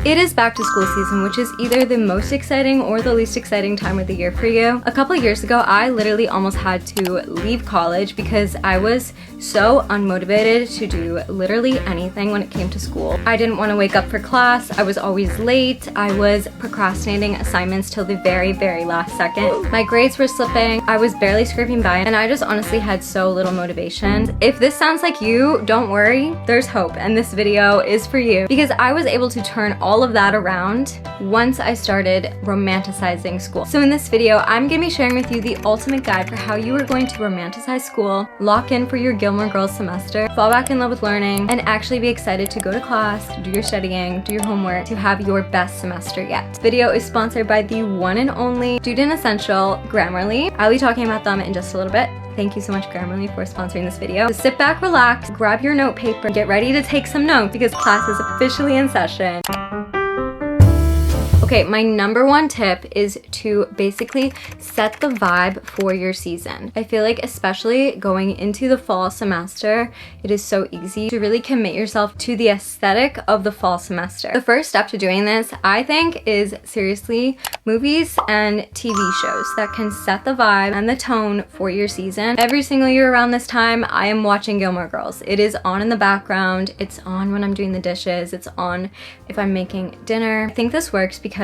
It is back to school season, which is either the most exciting or the least exciting time of the year for you. A couple years ago, I literally almost had to leave college because I was so unmotivated to do literally anything when it came to school. I didn't want to wake up for class. I was always late. I was procrastinating assignments till the very, very last second. My grades were slipping. I was barely scraping by, and I just honestly had so little motivation. If this sounds like you, don't worry, there's hope, and this video is for you because I was able to turn all of that around once I started romanticizing school. So in this video, I'm gonna be sharing with you the ultimate guide for how you are going to romanticize school, lock in for your Gilmore Girls semester, fall back in love with learning, and actually be excited to go to class, to do your studying, do your homework, to have your best semester yet. This video is sponsored by the one and only student essential, Grammarly. I'll be talking about them in just a little bit. Thank you so much, Grammarly, for sponsoring this video. So sit back, relax, grab your note paper, and get ready to take some notes because class is officially in session. Okay, my number one tip is to basically set the vibe for your season. I feel like especially going into the fall semester, it is so easy to really commit yourself to the aesthetic of the fall semester. The first step to doing this, I think, is seriously movies and TV shows that can set the vibe and the tone for your season. Every single year around this time, I am watching Gilmore Girls. It is on in the background. It's on when I'm doing the dishes. It's on if I'm making dinner. I think this works because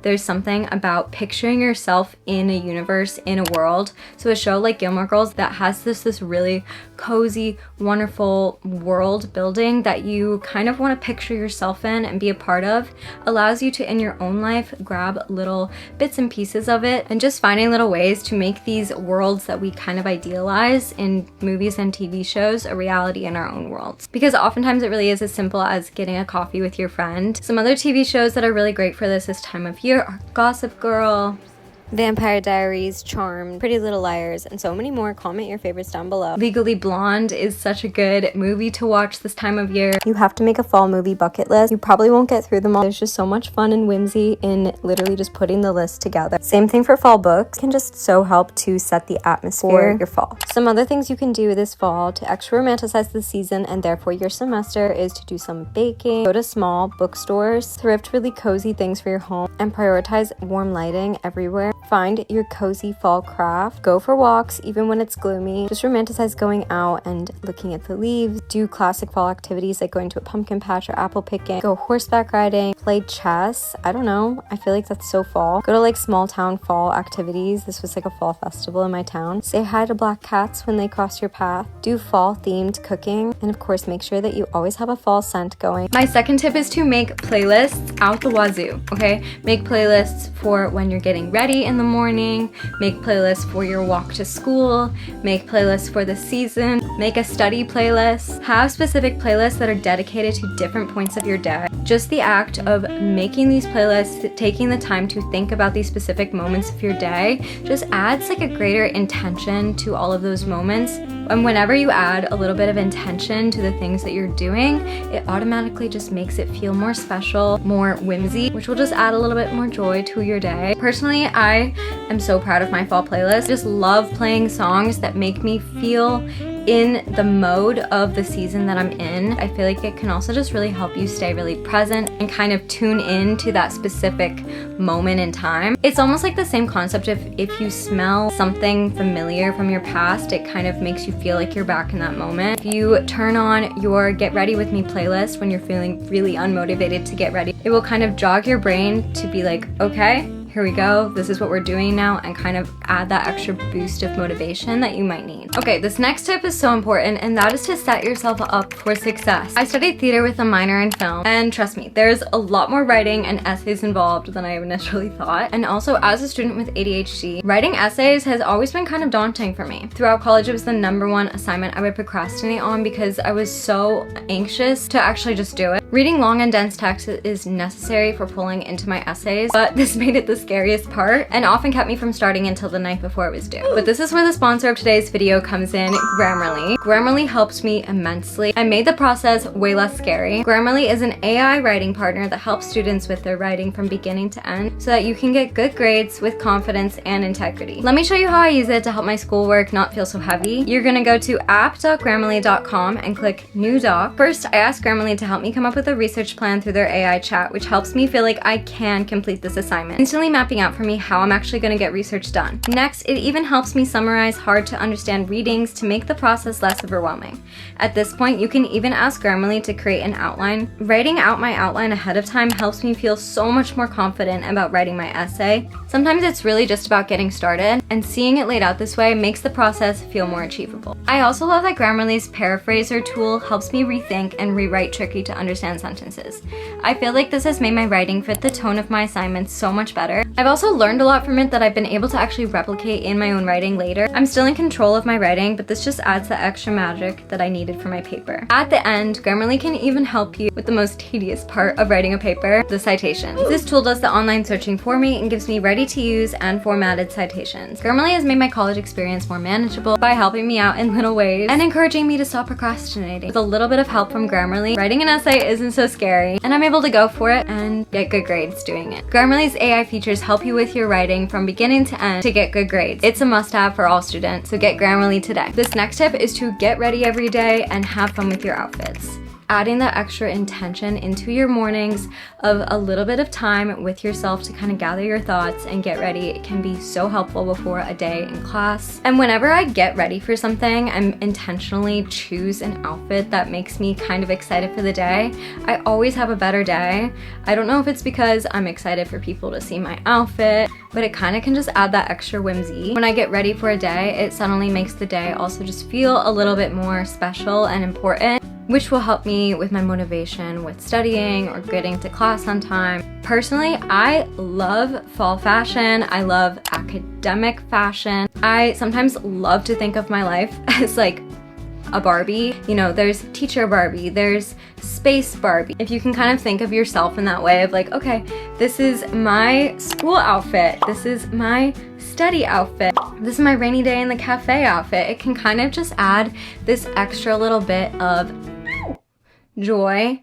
there's something about picturing yourself in a universe, in a world. So a show like Gilmore Girls that has this really cozy, wonderful world building that you kind of want to picture yourself in and be a part of allows you to, in your own life, grab little bits and pieces of it and just finding little ways to make these worlds that we kind of idealize in movies and TV shows a reality in our own worlds. Because oftentimes it really is as simple as getting a coffee with your friend. Some other TV shows that are really great for this time of year are Gossip Girl, Vampire Diaries, Charmed, Pretty Little Liars, and so many more. Comment your favorites down below. Legally Blonde is such a good movie to watch this time of year. You have to make a fall movie bucket list. You probably won't get through them all. There's just so much fun and whimsy in literally just putting the list together. Same thing for fall books. It can just so help to set the atmosphere for your fall. Some other things you can do this fall to extra romanticize the season and therefore your semester is to do some baking, go to small bookstores, thrift really cozy things for your home, and prioritize warm lighting everywhere. Find your cozy fall craft. Go for walks even when it's gloomy. Just romanticize going out and looking at the leaves. Do classic fall activities like going to a pumpkin patch or apple picking. Go horseback riding. Play chess. I don't know. I feel like that's so fall. Go to like small town fall activities. This was like a fall festival in my town. Say hi to black cats when they cross your path. Do fall themed cooking. And of course, make sure that you always have a fall scent going. My second tip is to make playlists out the wazoo, okay? Make playlists for when you're getting ready in the morning, make playlists for your walk to school, make playlists for the season, make a study playlist, have specific playlists that are dedicated to different points of your day. Just the act of making these playlists, taking the time to think about these specific moments of your day, just adds like a greater intention to all of those moments. And whenever you add a little bit of intention to the things that you're doing, it automatically just makes it feel more special, more whimsy, which will just add a little bit more joy to your day. Personally, I am so proud of my fall playlist. I just love playing songs that make me feel in the mode of the season that I'm in. I feel like it can also just really help you stay really present and kind of tune in to that specific moment in time. It's almost like the same concept if you smell something familiar from your past, it kind of makes you feel like you're back in that moment. If you turn on your Get Ready With Me playlist when you're feeling really unmotivated to get ready, it will kind of jog your brain to be like, okay, here we go, this is what we're doing now, and kind of add that extra boost of motivation that you might need. Okay, this next tip is so important, and that is to set yourself up for success. I studied theater with a minor in film, and trust me, there's a lot more writing and essays involved than I initially thought. And also, as a student with ADHD, writing essays has always been kind of daunting for me. Throughout college, it was the #1 assignment I would procrastinate on because I was so anxious to actually just do it. Reading long and dense text is necessary for pulling into my essays, but this made it the scariest part and often kept me from starting until the night before it was due. But this is where the sponsor of today's video comes in, Grammarly. Grammarly helps me immensely and made the process way less scary. Grammarly is an AI writing partner that helps students with their writing from beginning to end so that you can get good grades with confidence and integrity. Let me show you how I use it to help my schoolwork not feel so heavy. You're gonna go to app.grammarly.com and click New Doc. First, I asked Grammarly to help me come up with with a research plan through their AI chat, which helps me feel like I can complete this assignment, instantly mapping out for me how I'm actually going to get research done. Next, it even helps me summarize hard to understand readings to make the process less overwhelming. At this point, you can even ask Grammarly to create an outline. Writing out my outline ahead of time helps me feel so much more confident about writing my essay. Sometimes it's really just about getting started, and seeing it laid out this way makes the process feel more achievable. I also love that Grammarly's paraphraser tool helps me rethink and rewrite tricky to understand sentences. I feel like this has made my writing fit the tone of my assignments so much better. I've also learned a lot from it that I've been able to actually replicate in my own writing later. I'm still in control of my writing, but this just adds the extra magic that I needed for my paper. At the end, Grammarly can even help you with the most tedious part of writing a paper, the citations. This tool does the online searching for me and gives me ready-to-use and formatted citations. Grammarly has made my college experience more manageable by helping me out in little ways and encouraging me to stop procrastinating. With a little bit of help from Grammarly, writing an essay isn't so scary, and I'm able to go for it and get good grades doing it. Grammarly's AI features help you with your writing from beginning to end to get good grades. It's a must-have for all students, so get Grammarly today. This next tip is to get ready every day and have fun with your outfits. Adding that extra intention into your mornings of a little bit of time with yourself to kind of gather your thoughts and get ready, it can be so helpful before a day in class. And whenever I get ready for something, I'm intentionally choose an outfit that makes me kind of excited for the day. I always have a better day. I don't know if it's because I'm excited for people to see my outfit, but it kind of can just add that extra whimsy. When I get ready for a day, it suddenly makes the day also just feel a little bit more special and important, which will help me with my motivation with studying or getting to class on time. Personally, I love fall fashion. I love academic fashion. I sometimes love to think of my life as like a Barbie. You know, there's teacher Barbie, there's space Barbie. If you can kind of think of yourself in that way of like, okay, this is my school outfit, this is my study outfit, this is my rainy day in the cafe outfit, it can kind of just add this extra little bit of joy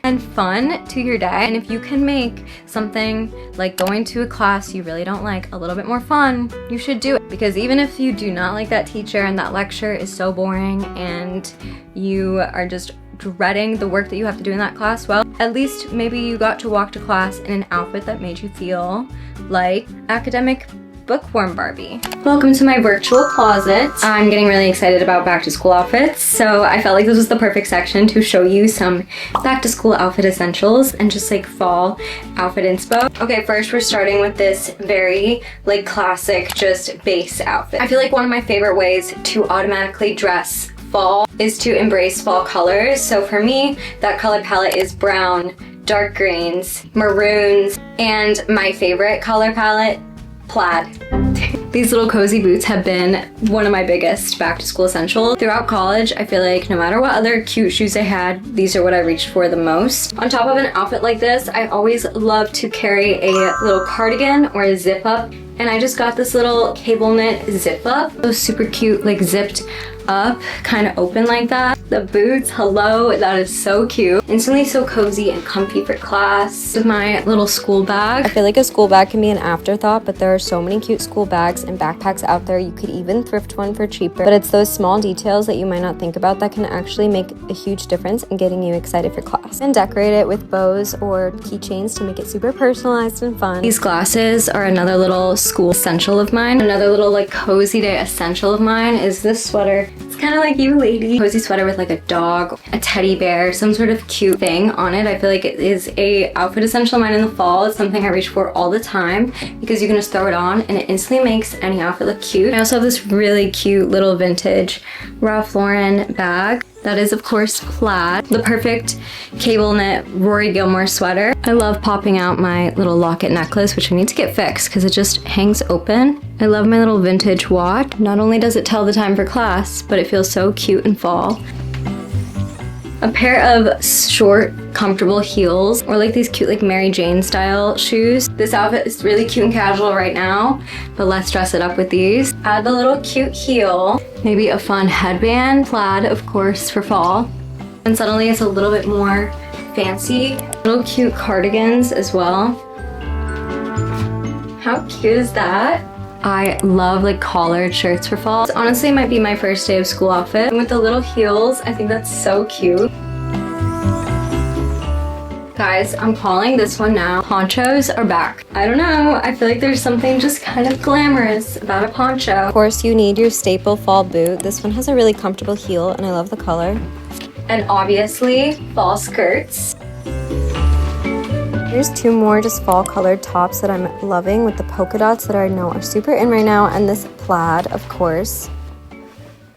and fun to your day. And if you can make something like going to a class you really don't like a little bit more fun, you should do it. Because even if you do not like that teacher and that lecture is so boring and you are just dreading the work that you have to do in that class, well, at least maybe you got to walk to class in an outfit that made you feel like academic bookworm Barbie. Welcome to my virtual closet. I'm getting really excited about back to school outfits, so I felt like this was the perfect section to show you some back to school outfit essentials and just like fall outfit inspo. Okay, first we're starting with this very like classic just base outfit. I feel like one of my favorite ways to automatically dress fall is to embrace fall colors. So for me, that color palette is brown, dark greens, maroons, and my favorite color palette, plaid. These little cozy boots have been one of my biggest back to school essentials. Throughout college, I feel like no matter what other cute shoes I had, these are what I reached for the most. On top of an outfit like this, I always love to carry a little cardigan or a zip up. And I just got this little cable knit zip up. It was super cute, like zipped up, kind of open like that. The boots, hello, that is so cute. Instantly so cozy and comfy for class. With my little school bag. I feel like a school bag can be an afterthought, but there are so many cute school bags and backpacks out there. You could even thrift one for cheaper. But it's those small details that you might not think about that can actually make a huge difference in getting you excited for class. And decorate it with bows or keychains to make it super personalized and fun. These glasses are another little school essential of mine. Another little like cozy day essential of mine is this sweater. It's kind of like you, lady. Cozy sweater with like a dog, a teddy bear, some sort of cute thing on it. I feel like it is a outfit essential of mine in the fall. It's something I reach for all the time because you can just throw it on and it instantly makes any outfit look cute. I also have this really cute little vintage Ralph Lauren bag. That is, of course, plaid. The perfect cable knit Rory Gilmore sweater. I love popping out my little locket necklace, which I need to get fixed because it just hangs open. I love my little vintage watch. Not only does it tell the time for class, but it feels so cute in fall. A pair of short, comfortable heels, or like these cute like Mary Jane style shoes. This outfit is really cute and casual right now, but let's dress it up with these. Add the little cute heel, maybe a fun headband, plaid of course for fall. And suddenly it's a little bit more fancy. Little cute cardigans as well. How cute is that? I love like collared shirts for fall. This honestly might be my first day of school outfit. And with the little heels, I think that's so cute. Guys, I'm calling this one now. Ponchos are back. I don't know, I feel like there's something just kind of glamorous about a poncho. Of course, you need your staple fall boot. This one has a really comfortable heel and I love the color. And obviously, fall skirts. Here's two more just fall colored tops that I'm loving with the polka dots that I know are super in right now, and this plaid, of course.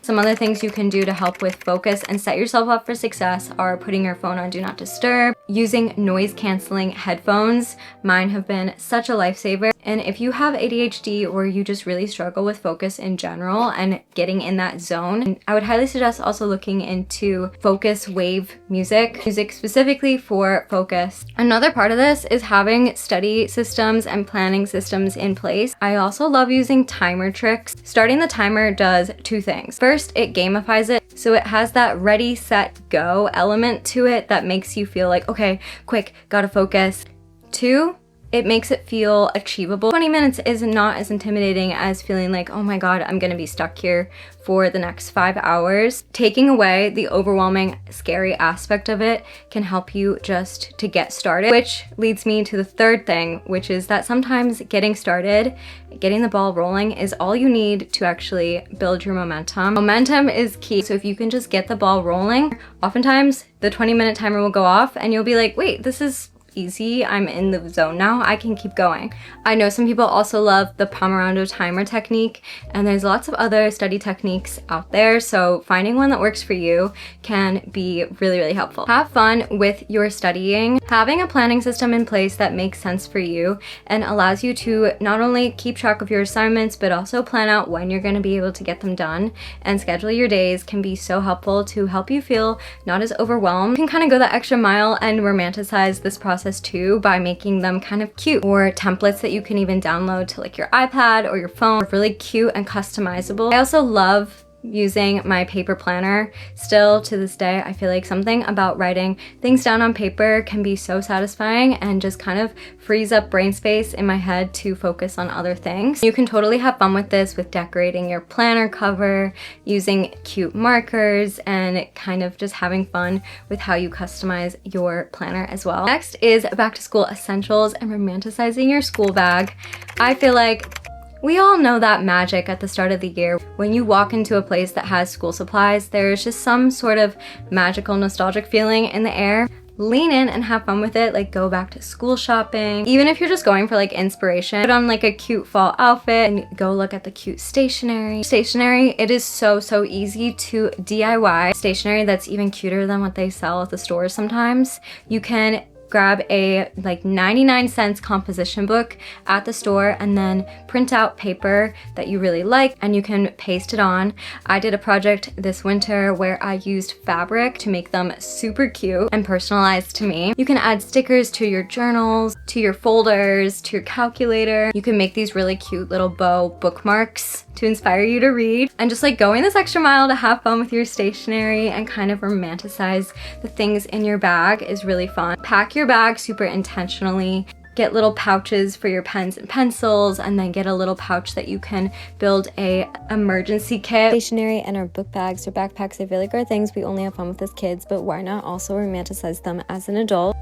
Some other things you can do to help with focus and set yourself up for success are putting your phone on Do Not Disturb, using noise canceling headphones. Mine have been such a lifesaver. And if you have ADHD or you just really struggle with focus in general and getting in that zone, I would highly suggest also looking into focus wave music specifically for focus. Another part of this is having study systems and planning systems in place. I also love using timer tricks. Starting the timer does two things. First, it gamifies it. So it has that ready, set, go element to it that makes you feel like, okay, quick, gotta focus. Two, it makes it feel achievable. 20 minutes is not as intimidating as feeling like, oh my God, I'm gonna be stuck here for the next 5 hours. Taking away the overwhelming, scary aspect of it can help you just to get started, which leads me to the third thing, which is that sometimes getting started, getting the ball rolling is all you need to actually build your momentum. Momentum is key. So if you can just get the ball rolling, oftentimes the 20-minute timer will go off and you'll be like, wait, this is easy, I'm in the zone now, I can keep going. I know some people also love the Pomodoro timer technique, and there's lots of other study techniques out there, so finding one that works for you can be really, really helpful. Have fun with your studying. Having a planning system in place that makes sense for you and allows you to not only keep track of your assignments, but also plan out when you're going to be able to get them done and schedule your days can be so helpful to help you feel not as overwhelmed. You can kind of go that extra mile and romanticize this process too by making them kind of cute, or templates that you can even download to like your iPad or your phone. Really cute and customizable. I also love using my paper planner. Still to this day, I feel like something about writing things down on paper can be so satisfying and just kind of frees up brain space in my head to focus on other things. You can totally have fun with this with decorating your planner cover, using cute markers, and kind of just having fun with how you customize your planner as well. Next is back to school essentials and romanticizing your school bag. I feel like we all know that magic at the start of the year. When you walk into a place that has school supplies, there's just some sort of magical, nostalgic feeling in the air. Lean in and have fun with it, like go back to school shopping. Even if you're just going for like inspiration, put on like a cute fall outfit and go look at the cute stationery. It is so easy to DIY stationery that's even cuter than what they sell at the stores sometimes. You can grab a like 99-cent composition book at the store and then print out paper that you really like and you can paste it on. I did a project this winter where I used fabric to make them super cute and personalized to me. You can add stickers to your journals, to your folders, to your calculator. You can make these really cute little bow bookmarks to inspire you to read, and just like going this extra mile to have fun with your stationery and kind of romanticize the things in your bag is really fun. Pack your bag super intentionally. Get little pouches for your pens and pencils, and then get a little pouch that you can build a emergency kit. Stationery and our book bags or backpacks, I feel like are things we only have fun with as kids, but why not also romanticize them as an adult?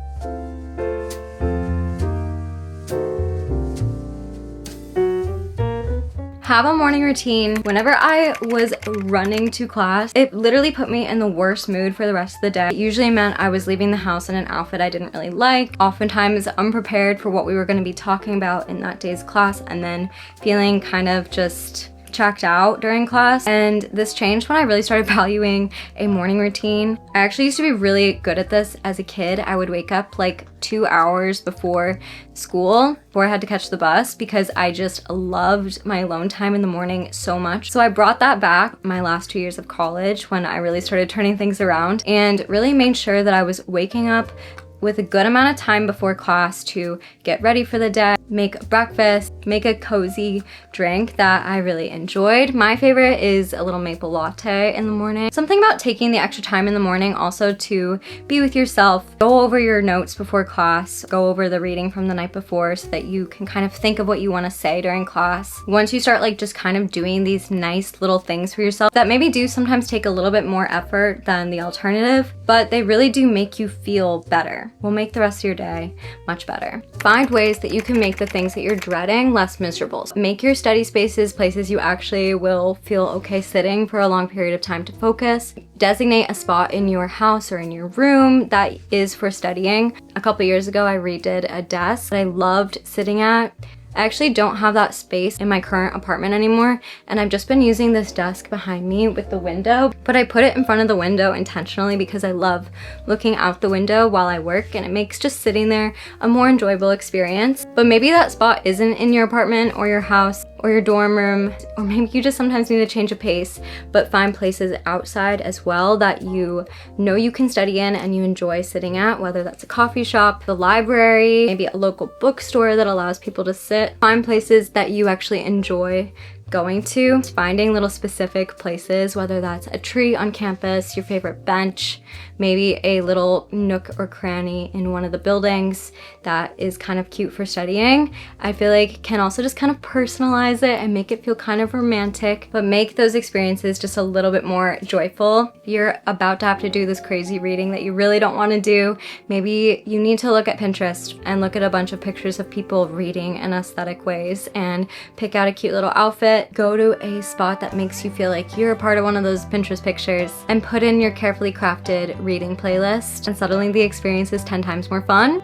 Have a morning routine. Whenever I was running to class, it literally put me in the worst mood for the rest of the day. It usually meant I was leaving the house in an outfit I didn't really like, oftentimes unprepared for what we were going to be talking about in that day's class, and then feeling kind of just checked out during class. And this changed when I really started valuing a morning routine. I actually used to be really good at this as a kid. I would wake up like 2 hours before school, before I had to catch the bus, because I just loved my alone time in the morning so much. So I brought that back my last 2 years of college when I really started turning things around and really made sure that I was waking up with a good amount of time before class to get ready for the day, make breakfast, make a cozy drink that I really enjoyed. My favorite is a little maple latte in the morning. Something about taking the extra time in the morning also to be with yourself, go over your notes before class, go over the reading from the night before so that you can kind of think of what you want to say during class. Once you start like just kind of doing these nice little things for yourself that maybe do sometimes take a little bit more effort than the alternative, but they really do make you feel better, will make the rest of your day much better. Find ways that you can make the things that you're dreading less miserable. So make your study spaces places you actually will feel okay sitting for a long period of time to focus. Designate a spot in your house or in your room that is for studying. A couple years ago, I redid a desk that I loved sitting at. I actually don't have that space in my current apartment anymore, and I've just been using this desk behind me with the window, but I put it in front of the window intentionally because I love looking out the window while I work, and it makes just sitting there a more enjoyable experience. But maybe that spot isn't in your apartment or your house or your dorm room, or maybe you just sometimes need to change a pace, but find places outside as well that you know you can study in and you enjoy sitting at, whether that's a coffee shop, the library, maybe a local bookstore that allows people to sit. Find places that you actually enjoy going to, finding little specific places, whether that's a tree on campus, your favorite bench, maybe a little nook or cranny in one of the buildings that is kind of cute for studying. I feel like can also just kind of personalize it and make it feel kind of romantic, but make those experiences just a little bit more joyful. You're about to have to do this crazy reading that you really don't want to do. Maybe you need to look at Pinterest and look at a bunch of pictures of people reading in aesthetic ways and pick out a cute little outfit. Go to a spot that makes you feel like you're a part of one of those Pinterest pictures and put in your carefully crafted reading playlist, and suddenly the experience is 10 times more fun.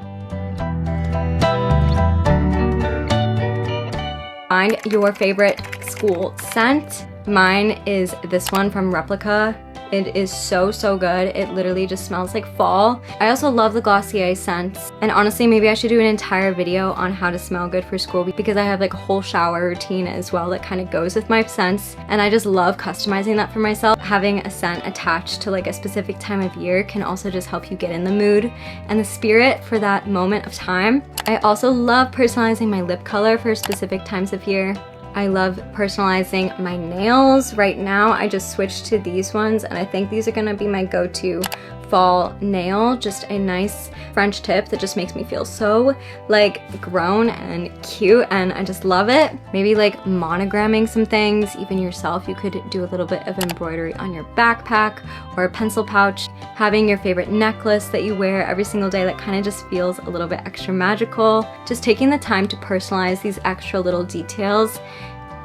Find your favorite school scent. Mine is this one from Replica. It is so good. It literally just smells like fall. I also love the Glossier scents. And honestly, maybe I should do an entire video on how to smell good for school because I have like a whole shower routine as well that kind of goes with my scents. And I just love customizing that for myself. Having a scent attached to like a specific time of year can also just help you get in the mood and the spirit for that moment of time. I also love personalizing my lip color for specific times of year. I love personalizing my nails. Right now, I just switched to these ones, and I think these are gonna be my go-to fall nail. Just a nice French tip that just makes me feel so like grown and cute, and I just love it. Maybe like monogramming some things, even yourself. You could do a little bit of embroidery on your backpack or a pencil pouch. Having your favorite necklace that you wear every single day that kind of just feels a little bit extra magical. Just taking the time to personalize these extra little details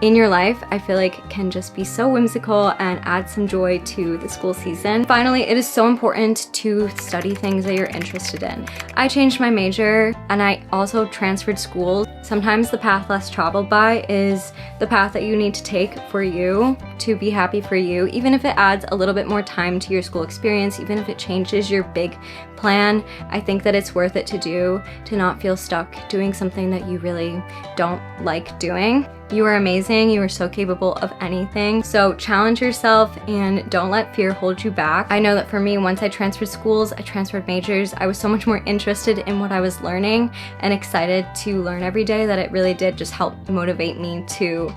in your life, I feel like can just be so whimsical and add some joy to the school season. Finally, it is so important to study things that you're interested in. I changed my major and I also transferred schools. Sometimes the path less traveled by is the path that you need to take for you to be happy for you, even if it adds a little bit more time to your school experience, even if it changes your big plan. I think that it's worth it to do, to not feel stuck doing something that you really don't like doing. You are amazing. You are so capable of anything. So challenge yourself and don't let fear hold you back. I know that for me, once I transferred schools, I transferred majors, I was so much more interested in what I was learning and excited to learn every day that it really did just help motivate me to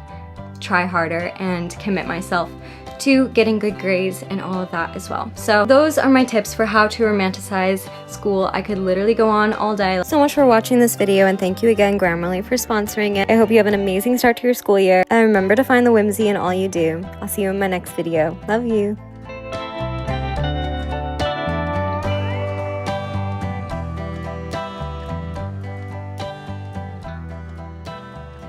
try harder and commit myself to getting good grades and all of that as well. So those are my tips for how to romanticize school. I could literally go on all day. So much for watching this video, and thank you again Grammarly for sponsoring it. I hope you have an amazing start to your school year, and remember to find the whimsy in all you do. I'll see you in my next video. Love you.